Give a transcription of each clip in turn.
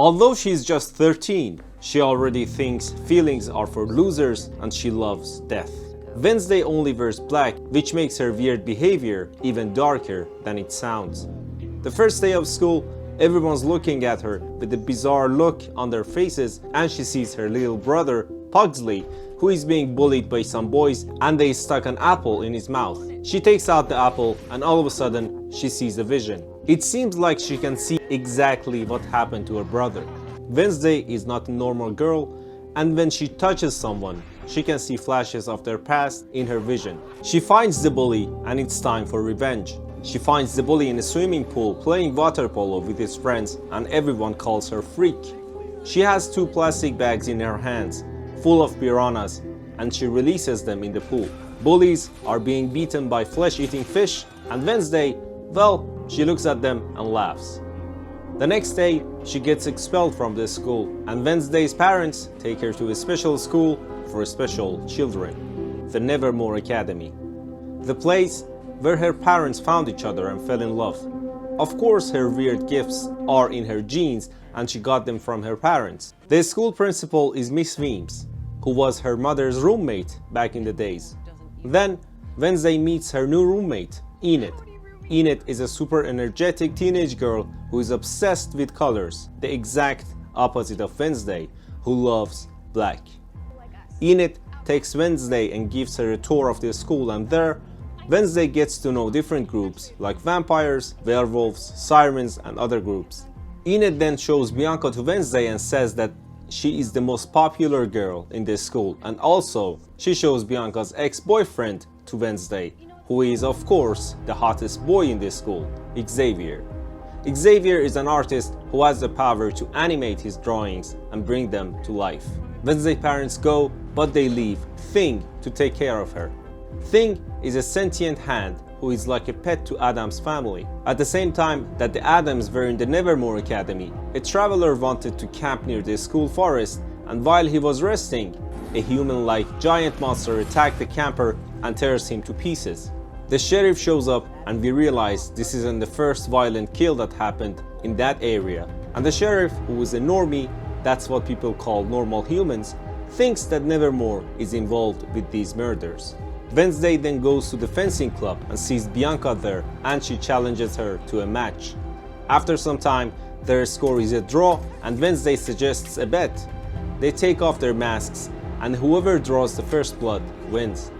Although she's just 13, she already thinks feelings are for losers and she loves death. Wednesday only wears black, which makes her weird behavior even darker than it sounds. The first day of school, everyone's looking at her with a bizarre look on their faces, and she sees her little brother, Pugsley, who is being bullied by some boys, and they stuck an apple in his mouth. She takes out the apple and all of a sudden she sees a vision. It seems like she can see exactly what happened to her brother. Wednesday is not a normal girl, and when she touches someone, she can see flashes of their past in her vision. She finds the bully and it's time for revenge. She finds the bully in a swimming pool playing water polo with his friends, and everyone calls her freak. She has 2 plastic bags in her hands full of piranhas, and she releases them in the pool. Bullies are being beaten by flesh-eating fish, and Wednesday, well, she looks at them and laughs. The next day, she gets expelled from this school, and Wednesday's parents take her to a special school for special children, the Nevermore Academy, the place where her parents found each other and fell in love. Of course, her weird gifts are in her genes, and she got them from her parents. The school principal is Miss Weems, who was her mother's roommate back in the days. Then, Wednesday meets her new roommate, Enid. Enid is a super energetic teenage girl who is obsessed with colors, the exact opposite of Wednesday, who loves black. Enid takes Wednesday and gives her a tour of the school, and there, Wednesday gets to know different groups like vampires, werewolves, sirens, and other groups. Enid then shows Bianca to Wednesday and says that she is the most popular girl in this school, and also she shows Bianca's ex-boyfriend to Wednesday, who is of course the hottest boy in this school, Xavier. Xavier is an artist who has the power to animate his drawings and bring them to life. Wednesday's parents go, but they leave Thing to take care of her. Thing is a sentient hand who is like a pet to Adam's family. At the same time that the Adams were in the Nevermore Academy, a traveler wanted to camp near the school forest, and while he was resting, a human-like giant monster attacked the camper and tears him to pieces. The sheriff shows up, and we realize this isn't the first violent kill that happened in that area. And the sheriff, who is a normie, that's what people call normal humans, thinks that Nevermore is involved with these murders. Wednesday then goes to the fencing club and sees Bianca there, and she challenges her to a match. After some time, their score is a draw, and Wednesday suggests a bet. They take off their masks, and whoever draws the first blood wins.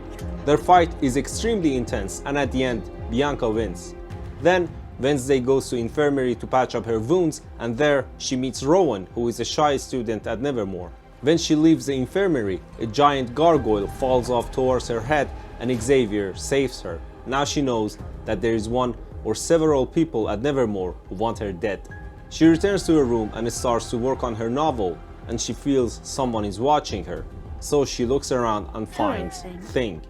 Their fight is extremely intense, and at the end, Bianca wins. Then, Wednesday goes to infirmary to patch up her wounds, and there she meets Rowan, who is a shy student at Nevermore. When she leaves the infirmary, a giant gargoyle falls off towards her head, and Xavier saves her. Now she knows that there is one or several people at Nevermore who want her dead. She returns to her room and starts to work on her novel, and she feels someone is watching her. So she looks around and finds Thing.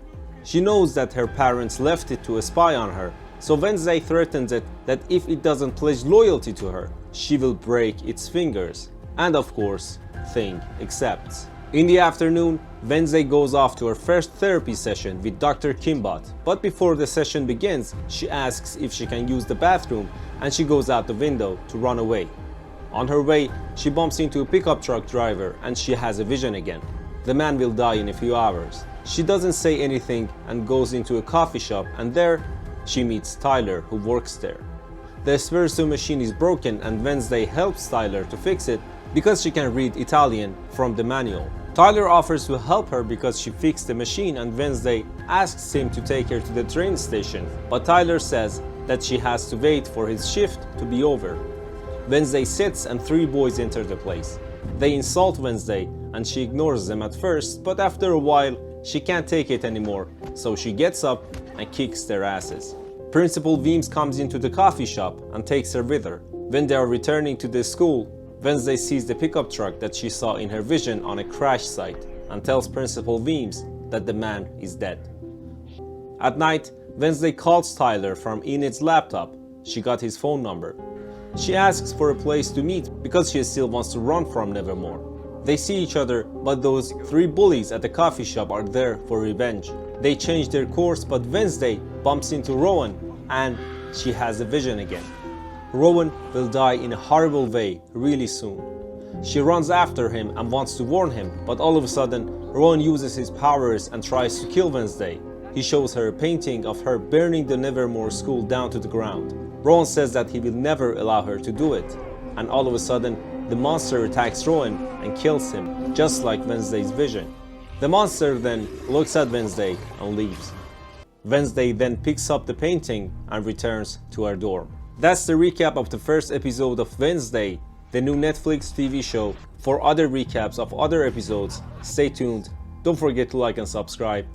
She knows that her parents left it to spy on her, so Wednesday threatens it that if it doesn't pledge loyalty to her, she will break its fingers. And of course, Thing accepts. In the afternoon, Wednesday goes off to her first therapy session with Dr. Kimbot, but before the session begins, she asks if she can use the bathroom, and she goes out the window to run away. On her way, she bumps into a pickup truck driver, and she has a vision again. The man will die in a few hours. She doesn't say anything and goes into a coffee shop, and there she meets Tyler, who works there. The espresso machine is broken, and Wednesday helps Tyler to fix it because she can read Italian from the manual. Tyler offers to help her because she fixed the machine, and Wednesday asks him to take her to the train station, but Tyler says that she has to wait for his shift to be over. Wednesday sits and 3 boys enter the place. They insult Wednesday and she ignores them at first, but after a while she can't take it anymore, so she gets up and kicks their asses. Principal Weems comes into the coffee shop and takes her with her. When they are returning to the school, Wednesday sees the pickup truck that she saw in her vision on a crash site and tells Principal Weems that the man is dead. At night, Wednesday calls Tyler from Enid's laptop. She got his phone number. She asks for a place to meet because she still wants to run from Nevermore. They see each other, but those 3 bullies at the coffee shop are there for revenge. They change their course, but Wednesday bumps into Rowan and she has a vision again. Rowan will die in a horrible way really soon. She runs after him and wants to warn him, but all of a sudden, Rowan uses his powers and tries to kill Wednesday. He shows her a painting of her burning the Nevermore school down to the ground. Rowan says that he will never allow her to do it, and all of a sudden, the monster attacks Rowan and kills him, just like Wednesday's vision. The monster then looks at Wednesday and leaves. Wednesday then picks up the painting and returns to her dorm. That's the recap of the first episode of Wednesday, the new Netflix TV show. For other recaps of other episodes, stay tuned. Don't forget to like and subscribe.